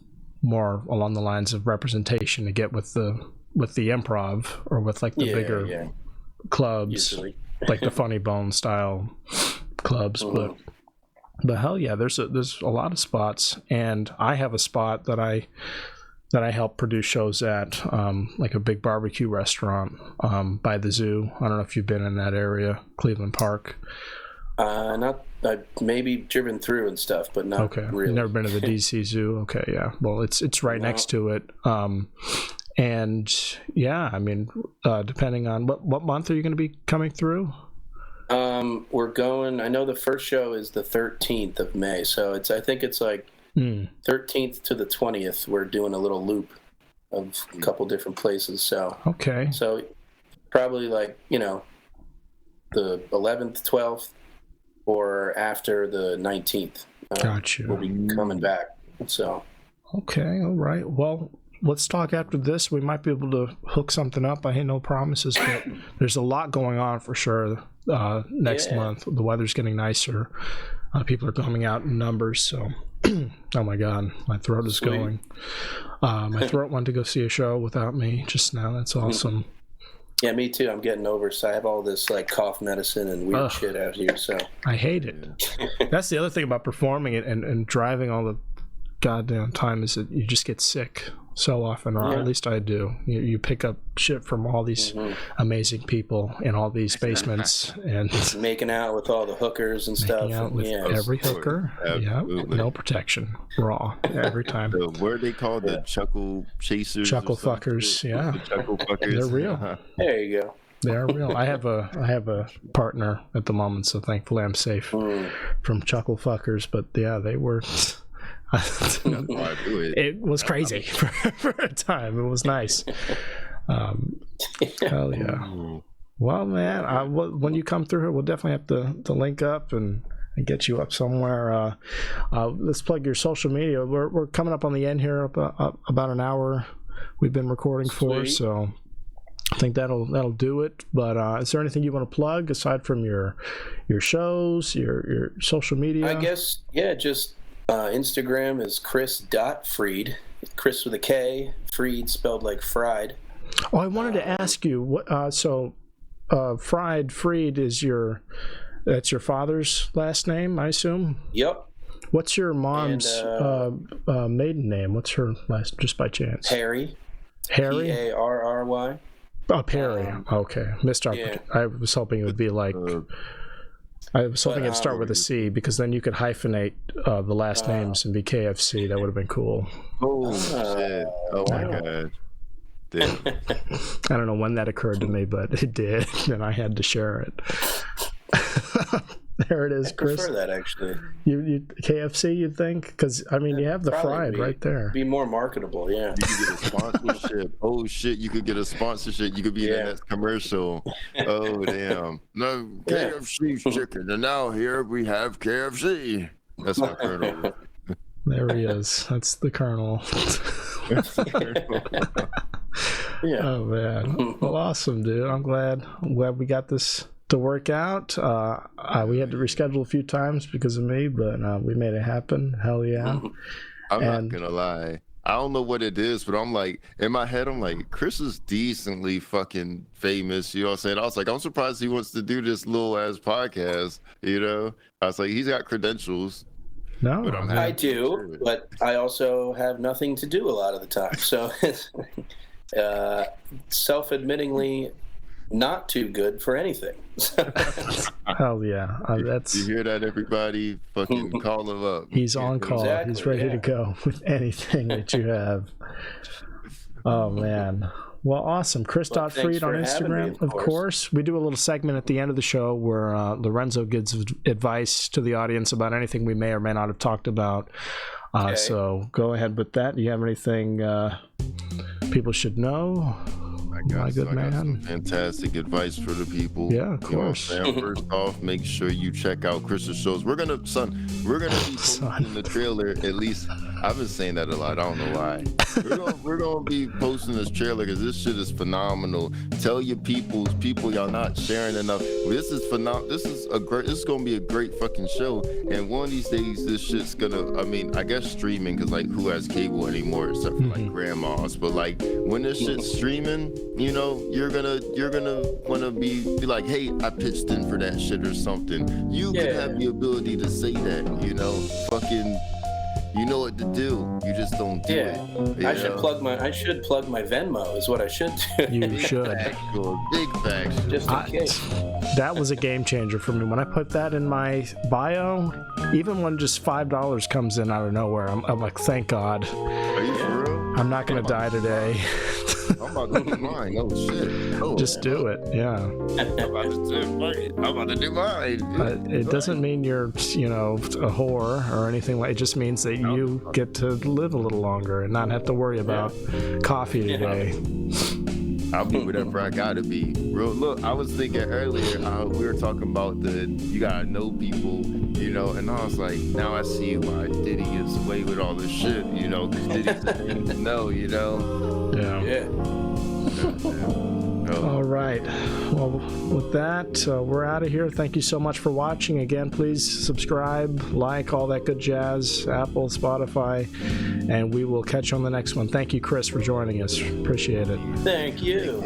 more along the lines of representation to get with the improv or with like the bigger clubs, usually. Like the Funny Bone style clubs. But hell yeah, there's a lot of spots, and I have a spot that I help produce shows at, like a big barbecue restaurant by the zoo. I don't know if you've been in that area, Cleveland Park. I've maybe driven through and stuff, but not really. Never been to the DC Zoo? Okay, yeah. Well, it's right next to it. And yeah, I mean, depending on what month are you going to be coming through? We're going. I know the first show is the 13th of May, so I think it's like 13th to the 20th. We're doing a little loop of a couple different places. So okay. So probably like, you know, the 11th, 12th, or after the 19th. Gotcha. We'll be coming back. So. Okay. All right. Well, let's talk after this. We might be able to hook something up. I ain't no promises, but there's a lot going on for sure. Next month, the weather's getting nicer. People are coming out in numbers. So, oh my God, my throat is going. My throat wanted to go see a show without me just now. That's awesome. Yeah, me too. I'm getting over. So I have all this like cough medicine and weird shit out here. So I hate it. That's the other thing about performing it and driving all the goddamn time is that you just get sick so often, or at least I do. You pick up shit from all these amazing people in all these basements and making out with all the hookers and stuff. Out with every hooker. Yeah, no protection, raw every time. What are they called? The chuckle chasers, chuckle fuckers. Yeah, the chuckle fuckers. They're real. There you go. They are real. I have a partner at the moment, so thankfully I'm safe from chuckle fuckers. But yeah, they were. It was crazy for a time. It was nice. Hell yeah. Well, man, when you come through here, we'll definitely have to link up and get you up somewhere. Let's plug your social media. We're coming up on the end here, about an hour we've been recording for, so I think that'll do it. But is there anything you want to plug aside from your shows, your social media? I guess, yeah, just Instagram is Kris.Fried. Kris with a K, Fried spelled like fried. Oh, I wanted to ask you, what Fried is that's your father's last name, I assume? Yep. What's your mom's maiden name? What's her last, just by chance? Harry. P-A-R-R-Y. Oh, Perry. Okay. Missed yeah. I was hoping it would be like... I was hoping it'd start with a C, because then you could hyphenate the last names and be KFC. That would have been cool. Oh, shit. Oh, my God. Damn. I don't know when that occurred to me, but it did, and I had to share it. There it is, Kris. I prefer that, actually. You KFC, you'd think? Because, I mean, you have the fried right there. Be more marketable, yeah. You could get a sponsorship. Oh, shit, you could get a sponsorship. You could be in the next commercial. Oh, damn. No, KFC's chicken, and now here we have KFC. That's my Colonel. There he is. That's the Colonel. Yeah. Oh, man. Well, awesome, dude. I'm glad we got this to work out. We had to reschedule a few times because of me, but we made it happen. Hell yeah. I'm not gonna lie, I don't know what it is, but I'm like, in my head, I'm like, Kris is decently fucking famous, you know what I'm saying? I was like, I'm surprised he wants to do this little ass podcast, you know? I was like, he's got credentials. No, but I do, but I also have nothing to do a lot of the time, so self-admittingly not too good for anything. Hell yeah. That's, you hear that, everybody? Fucking call him up. He's on call. Exactly, he's ready to go with anything that you have. Oh, man. Well, awesome. Kris.Fried on Instagram, of course. We do a little segment at the end of the show where Lorenzo gives advice to the audience about anything we may or may not have talked about. So go ahead with that. Do you have anything people should know? I got some fantastic advice for the people. Yeah, of course. You know what I'm saying? First off, make sure you check out Kris's shows. We're gonna be posting the trailer. At least I've been saying that a lot. I don't know why. We're gonna be posting this trailer because this shit is phenomenal. Tell your people y'all not sharing enough. This is phenomenal. This is gonna be a great fucking show. And one of these days, this shit's gonna. I mean, I guess streaming, because like who has cable anymore except for like grandmas. But like when this shit's streaming, you know, you're gonna wanna be like, hey, I pitched in for that shit or something. You can have the ability to say that, you know, fucking, you know what to do. You just don't do it. I should plug my Venmo is what I should do. You should. Big facts. Just in case. That was a game changer for me. When I put that in my bio, even when just $5 comes in out of nowhere, I'm like, thank God. Are you for real? I'm not gonna die today. I'm about to do mine. Oh shit! Oh, just do it. Yeah. I'm about to do mine. It doesn't mean you're, you know, a whore or anything like. It just means that you get to live a little longer and not have to worry about coffee today. I'll be whatever I gotta be. Look, I was thinking earlier, we were talking about you gotta know people, you know, and I was like, now I see why Diddy gets away with all this shit, you know, because Diddy's the thing to know, you know. Yeah. All right. Well, with that, we're out of here. Thank you so much for watching. Again, please subscribe, like, all that good jazz, Apple, Spotify, and we will catch you on the next one. Thank you, Kris, for joining us. Appreciate it. Thank you.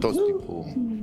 Fantastico.